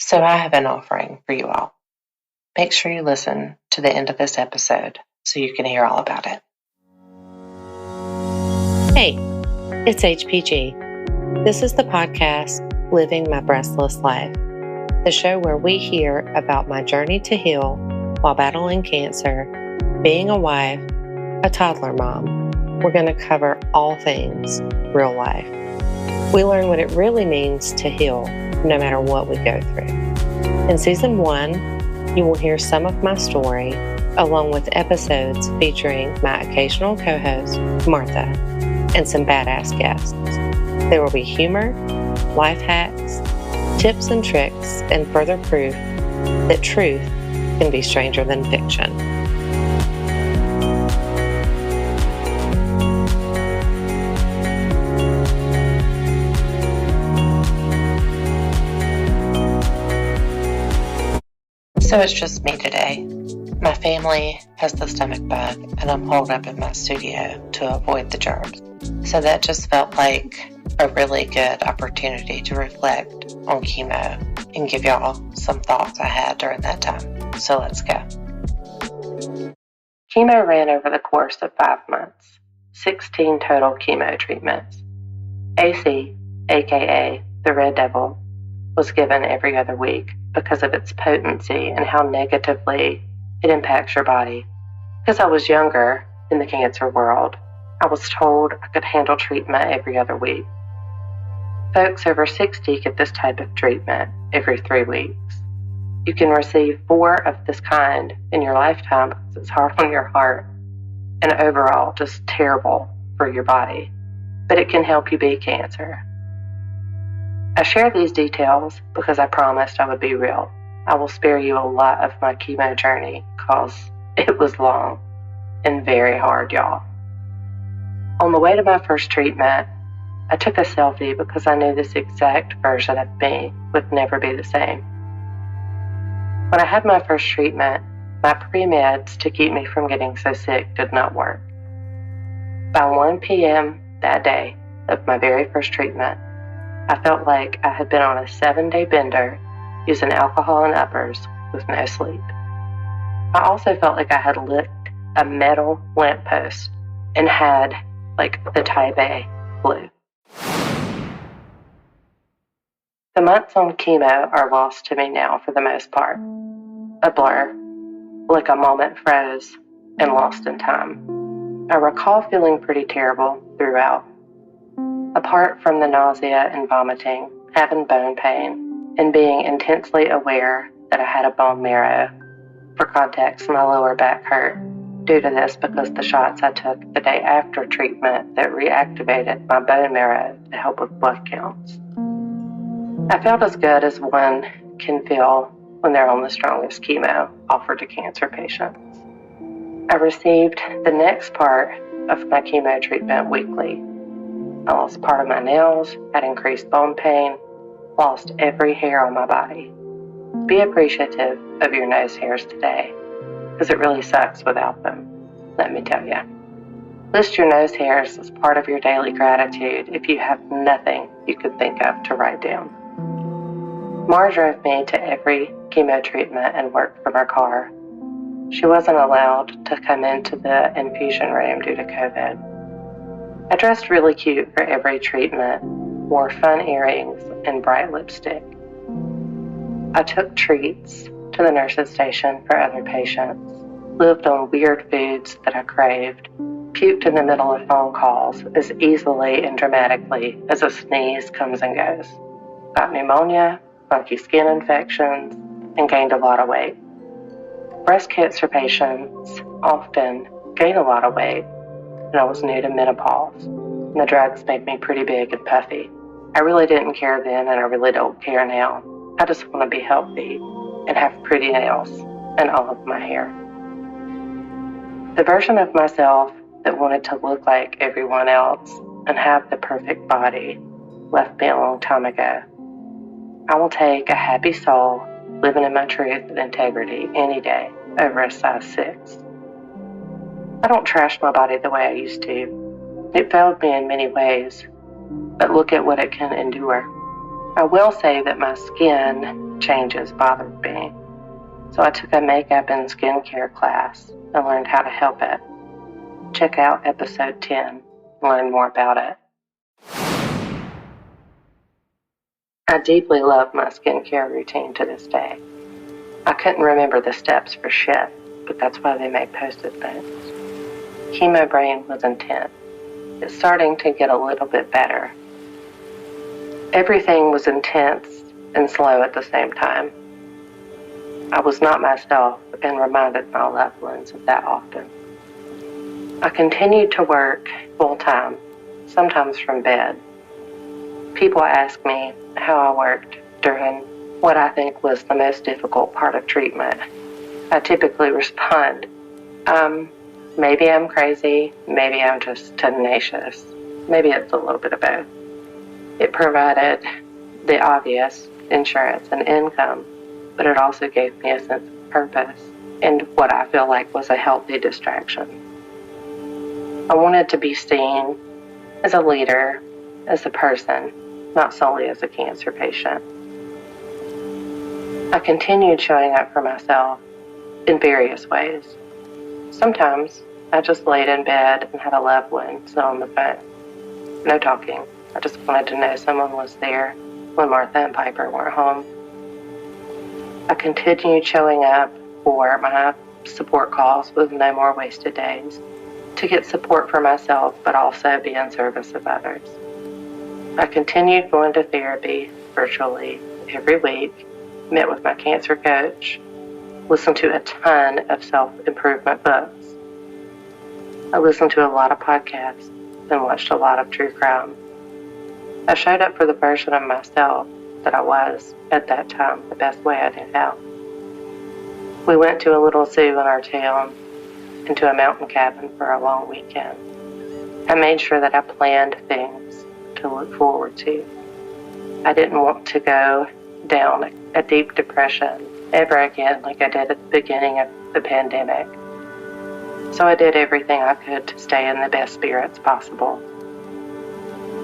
So I have an offering for you all. Make sure you listen to the end of this episode so you can hear all about it. Hey, it's HPG. This is the podcast, Living My Breastless Life, the show where we hear about my journey to heal while battling cancer, being a wife, a toddler mom. We're going to cover all things real life. We learn what it really means to heal no matter what we go through. In Season 1, you will hear some of my story, along with episodes featuring my occasional co-host, Martha, and some badass guests. There will be humor, life hacks, tips and tricks, and further proof that truth can be stranger than fiction. So it's just me today. My family has the stomach bug, and I'm holed up in my studio to avoid the germs. So that just felt like a really good opportunity to reflect on chemo and give y'all some thoughts I had during that time. So let's go. Chemo ran over the course of 5 months, 16 total chemo treatments. AC, aka the Red Devil, was given every other week because of its potency and how negatively it impacts your body. Because I was younger in the cancer world, I was told I could handle treatment every other week. Folks over 60 get this type of treatment every 3 weeks. You can receive 4 of this kind in your lifetime because it's hard on your heart and overall just terrible for your body, but it can help you beat cancer. I share these details because I promised I would be real. I will spare you a lot of my chemo journey because it was long and very hard, y'all. On the way to my first treatment, I took a selfie because I knew this exact version of me would never be the same. When I had my first treatment, my pre-meds to keep me from getting so sick did not work. By 1 p.m. that day of my very first treatment, I felt like I had been on a 7-day bender using alcohol and uppers with no sleep. I also felt like I had licked a metal lamppost and had the type A flu. The months on chemo are lost to me now for the most part. A blur, like a moment froze and lost in time. I recall feeling pretty terrible throughout. Apart from the nausea and vomiting, having bone pain, and being intensely aware that I had a bone marrow. For context, my lower back hurt due to this because the shots I took the day after treatment that reactivated my bone marrow to help with blood counts. I felt as good as one can feel when they're on the strongest chemo offered to cancer patients. I received the next part of my chemo treatment weekly. I lost part of my nails, had increased bone pain, lost every hair on my body. Be appreciative of your nose hairs today, because it really sucks without them, let me tell you. List your nose hairs as part of your daily gratitude if you have nothing you could think of to write down. Mar drove me to every chemo treatment and worked from her car. She wasn't allowed to come into the infusion room due to COVID. I dressed really cute for every treatment, wore fun earrings and bright lipstick. I took treats to the nurse's station for other patients, lived on weird foods that I craved, puked in the middle of phone calls as easily and dramatically as a sneeze comes and goes, got pneumonia, funky skin infections, and gained a lot of weight. Breast cancer patients often gain a lot of weight, and I was new to menopause, and the drugs made me pretty big and puffy. I really didn't care then, and I really don't care now. I just want to be healthy and have pretty nails and all of my hair. The version of myself that wanted to look like everyone else and have the perfect body left me a long time ago. I will take a happy soul living in my truth and integrity any day over a size 6. I don't trash my body the way I used to. It failed me in many ways, but look at what it can endure. I will say that my skin changes bothered me, so I took a makeup and skincare class and learned how to help it. Check out episode 10 and learn more about it. I deeply love my skincare routine to this day. I couldn't remember the steps for shit, but that's why they make post-it notes. Chemo brain was intense. It's starting to get a little bit better. Everything was intense and slow at the same time. I was not myself and reminded my loved ones of that often. I continued to work full-time, sometimes from bed. People ask me how I worked during what I think was the most difficult part of treatment. I typically respond, maybe I'm crazy, maybe I'm just tenacious, maybe it's a little bit of both. It provided the obvious insurance and income, but it also gave me a sense of purpose and what I feel like was a healthy distraction. I wanted to be seen as a leader, as a person, not solely as a cancer patient. I continued showing up for myself in various ways. Sometimes I just laid in bed and had a loved one sit on the phone. No talking. I just wanted to know someone was there when Martha and Piper weren't home. I continued showing up for my support calls with No More Wasted Days to get support for myself, but also be in service of others. I continued going to therapy virtually every week, met with my cancer coach, listened to a ton of self-improvement books. I listened to a lot of podcasts and watched a lot of true crime. I showed up for the version of myself that I was at that time the best way I knew how. We went to a little zoo in our town and to a mountain cabin for a long weekend. I made sure that I planned things to look forward to. I didn't want to go down a deep depression ever again like I did at the beginning of the pandemic. So I did everything I could to stay in the best spirits possible.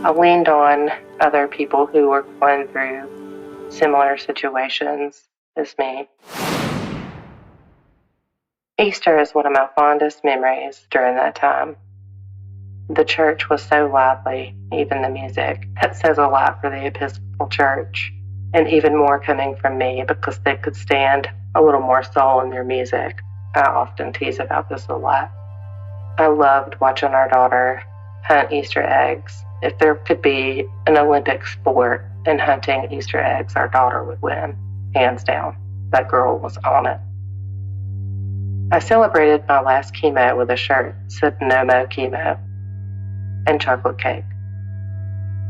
I leaned on other people who were going through similar situations as me. Easter is one of my fondest memories during that time. The church was so lively, even the music. That says a lot for the Episcopal Church, and even more coming from me because they could stand a little more soul in their music. I often tease about this a lot. I loved watching our daughter hunt Easter eggs. If there could be an Olympic sport in hunting Easter eggs, our daughter would win, hands down. That girl was on it. I celebrated my last chemo with a shirt that said "No Mo Chemo" and chocolate cake.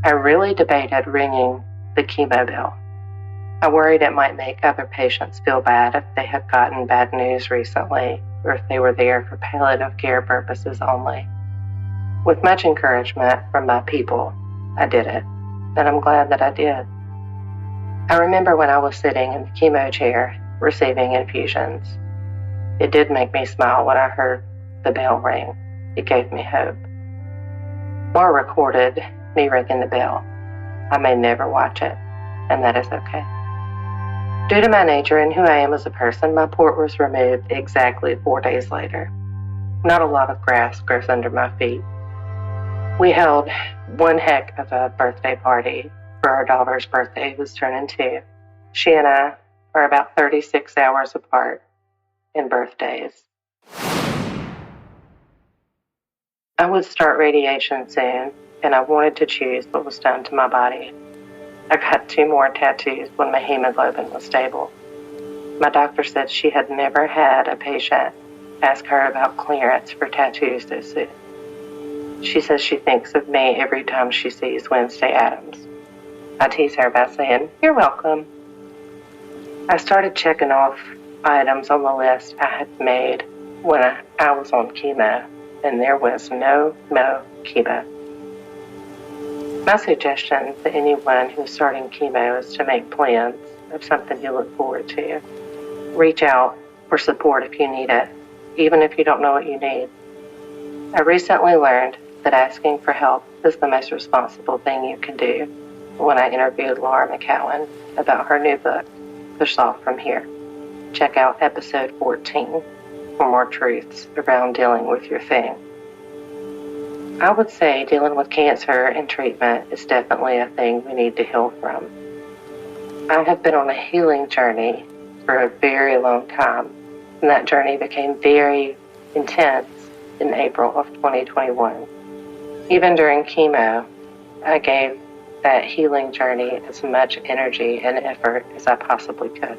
I really debated ringing the chemo bell. I worried it might make other patients feel bad if they had gotten bad news recently or if they were there for palliative care purposes only. With much encouragement from my people, I did it, and I'm glad that I did. I remember when I was sitting in the chemo chair receiving infusions. It did make me smile when I heard the bell ring. It gave me hope. Laura recorded me ringing the bell. I may never watch it, and that is okay. Due to my nature and who I am as a person, my port was removed exactly 4 days later. Not a lot of grass grows under my feet. We held one heck of a birthday party for our daughter's birthday, who's turning 2. She and I are about 36 hours apart in birthdays. I would start radiation soon, and I wanted to choose what was done to my body. I got 2 more tattoos when my hemoglobin was stable. My doctor said she had never had a patient ask her about clearance for tattoos so soon. She says she thinks of me every time she sees Wednesday Addams. I tease her by saying, "You're welcome." I started checking off items on the list I had made when I was on chemo, and there was no chemo. My suggestion to anyone who's starting chemo is to make plans of something you look forward to. Reach out for support if you need it, even if you don't know what you need. I recently learned that asking for help is the most responsible thing you can do. when I interviewed Laura McCowan about her new book, Push Off From Here. Check out episode 14 for more truths around dealing with your thing. I would say dealing with cancer and treatment is definitely a thing we need to heal from. I have been on a healing journey for a very long time, and that journey became very intense in April of 2021. Even during chemo, I gave that healing journey as much energy and effort as I possibly could.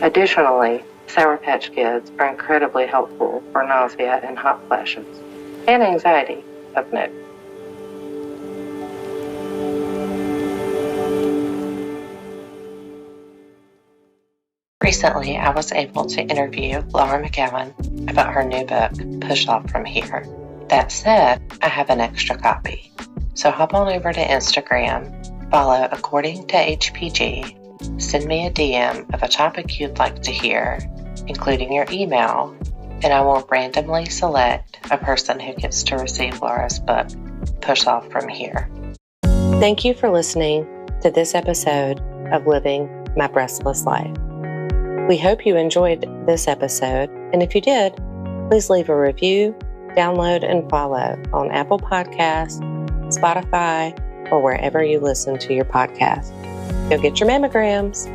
Additionally, Sour Patch Kids are incredibly helpful for nausea and hot flashes, and anxiety of note. Recently, I was able to interview Laura McCowan about her new book, Push Off From Here. That said, I have an extra copy. So hop on over to Instagram, follow According to HPG, send me a DM of a topic you'd like to hear, including your email, and I will randomly select a person who gets to receive Laura's book, Push Off From Here. Thank you for listening to this episode of Living My Breastless Life. We hope you enjoyed this episode, and if you did, please leave a review, download, and follow on Apple Podcasts, Spotify, or wherever you listen to your podcast. Go get your mammograms.